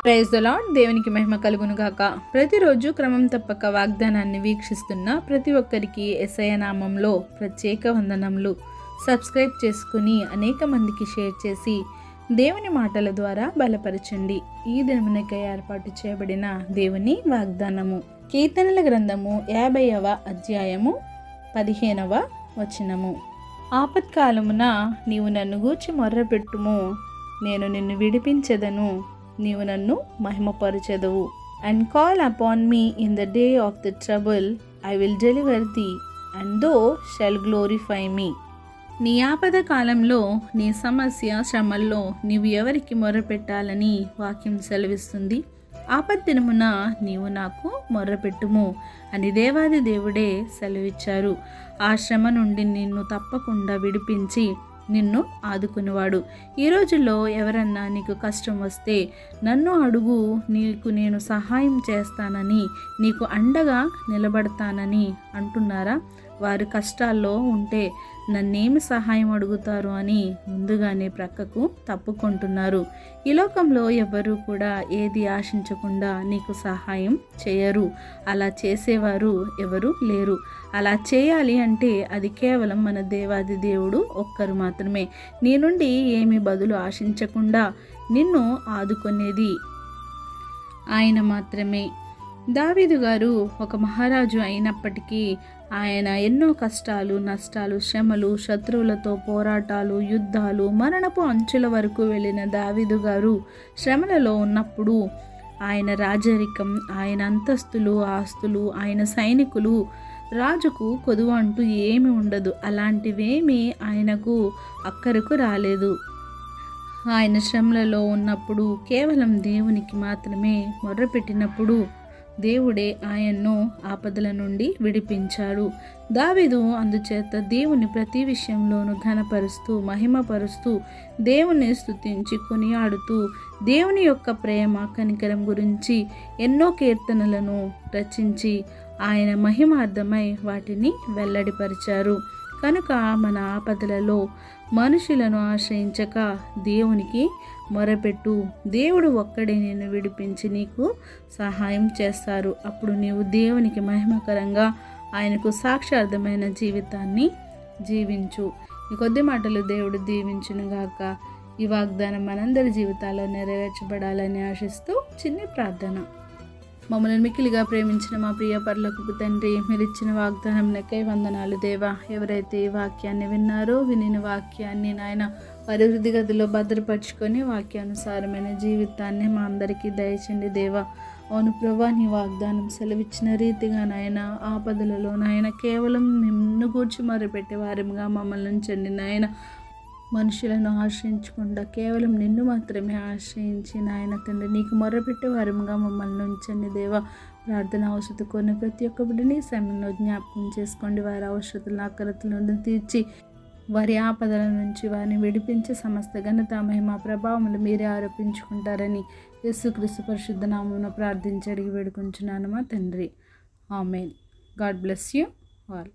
Praise the lord. దేవునికి మహిమ కలుగును గాక. ప్రతిరోజు క్రమం తప్పక వాగ్దానాన్ని వీక్షిస్తున్న ప్రతి ఒక్కరికి యేసయ్య నామంలో ప్రత్యేక వందనములు. సబ్స్క్రైబ్ చేసుకుని అనేక మందికి షేర్ చేసి దేవుని మాటల ద్వారా బలపరచండి. ఈ దినమునకై ఏర్పాటు చేయబడిన దేవుని వాగ్దానము కీర్తనల గ్రంథము 50వ అధ్యాయము 15వ వచనము. ఆపత్కాలమున నీవు నన్ను గూర్చి మొర్రపెట్టుము, నేను నిన్ను విడిపించెదను, నీవు నన్ను మహిమపరచెదవు. And call upon me in the day of the trouble, I will deliver thee, and thou shalt glorify me. నీ ఆపద కాలంలో, నీ సమస్య శ్రమల్లో నీవు ఎవరికి మొర్రపెట్టాలని వాక్యం సెలవిస్తుంది. ఆపద్దినమున నీవు నాకు మొర్రపెట్టుము అని దేవాది దేవుడే సెలవిచ్చారు. ఆ శ్రమ నుండి నిన్ను తప్పకుండా విడిపించి నిన్ను ఆదుకునేవాడు. ఈ రోజుల్లో ఎవరన్నా నీకు కష్టం వస్తే నన్ను అడుగు, నీకు నేను సహాయం చేస్తానని, నీకు అండగా నిలబడతానని అంటున్నారా? వారు కష్టాల్లో ఉంటే నన్నేమి సహాయం అడుగుతారు అని ముందుగానే ప్రక్కకు తప్పుకుంటున్నారు. ఈ లోకంలో ఎవరు కూడా ఏది ఆశించకుండా నీకు సహాయం చేయరు. అలా చేసేవారు ఎవరు లేరు. అలా చేయాలి అంటే అది కేవలం మన దేవాది దేవుడు ఒక్కరు మాత్రమే. నీ నుండి ఏమి బదులు ఆశించకుండా నిన్ను ఆదుకునేది ఆయన మాత్రమే. దావీదు గారు ఒక మహారాజు అయినప్పటికీ ఆయన ఎన్నో కష్టాలు, నష్టాలు, శ్రమలు, శత్రువులతో పోరాటాలు, యుద్ధాలు, మరణపు అంచుల వరకు వెళ్ళిన దావీదు గారు శ్రమలలో ఉన్నప్పుడు ఆయన రాజరికం, ఆయన అంతస్తులు, ఆస్తులు, ఆయన సైనికులు, రాజుకు కొదువ అంటూ ఏమి ఉండదు. అలాంటివేమీ ఆయనకు అక్కరకు రాలేదు. ఆయన శ్రమలలో ఉన్నప్పుడు కేవలం దేవునికి మాత్రమే మొర్రపెట్టినప్పుడు దేవుడే ఆయన్ను ఆపదల నుండి విడిపించాడు. దావీదు అందుచేత దేవుని ప్రతి విషయంలోనూ ఘనపరుస్తూ, మహిమపరుస్తూ, దేవుని స్తుతించి కొనియాడుతూ, దేవుని యొక్క ప్రేమ కనికరం గురించి ఎన్నో కీర్తనలను రచించి ఆయన మహిమార్థమై వాటిని వెల్లడిపరిచారు. కనుక మన ఆపదలలో మనుషులను ఆశ్రయించక దేవునికి మొరపెట్టు. దేవుడు ఒక్కడే నిన్ను విడిపించి నీకు సహాయం చేస్తారు. అప్పుడు నీవు దేవునికి మహిమకరంగా, ఆయనకు సాక్షార్థమైన జీవితాన్ని జీవించు. ఈ కొద్ది మాటలు దేవుడు దీవించునుగాక. ఈ వాగ్దానం మనందరి జీవితాల్లో నెరవేర్చబడాలని ఆశిస్తూ చిన్ని ప్రార్థన. మమ్మల్ని మిక్కిలిగా ప్రేమించిన మా ప్రియ పరలోకపు తండ్రి, మీరు ఇచ్చిన వాగ్దానంకై వందనాలు దేవా. ఎవరైతే ఈ వాక్యాన్ని విన్నారో, వినిన వాక్యాన్ని నాయన వారి హృదయ గదిలో భద్రపరుచుకొని వాక్యానుసారమైన జీవితాన్ని మా అందరికీ దయచండి దేవా. అవును ప్రభా, నీ వాగ్దానం సెలవిచ్చిన రీతిగా నాయన ఆపదలలో నాయన కేవలం నిన్ను గూర్చి మొరపెట్టే వారిగా మమ్మల్ని ఉంచండి నాయన. మనుషులను ఆశ్రయించకుండా కేవలం నిన్ను మాత్రమే ఆశ్రయించి నాయన తండ్రి నీకు మొర్రపెట్టే వారముగా మమ్మల్ని ఉంచండి దేవా. ప్రార్థన అవసరం కొన్ని ప్రతి ఒక్క బిడ్డని సమయంలో జ్ఞాపకం చేసుకోండి. వారి అవసరతలను, అక్కరతల నుండి తీర్చి వారి ఆపదల నుంచి వారిని విడిపించి సమస్త ఘనత, మహిమ, ప్రభావములు మీరే ఆరోపించుకుంటారని యేసుక్రీస్తు పరిశుద్ధ నామమున ప్రార్థించి అడిగి వేడుకుంటున్నాను మా తండ్రి. ఆమేన్. God bless you all.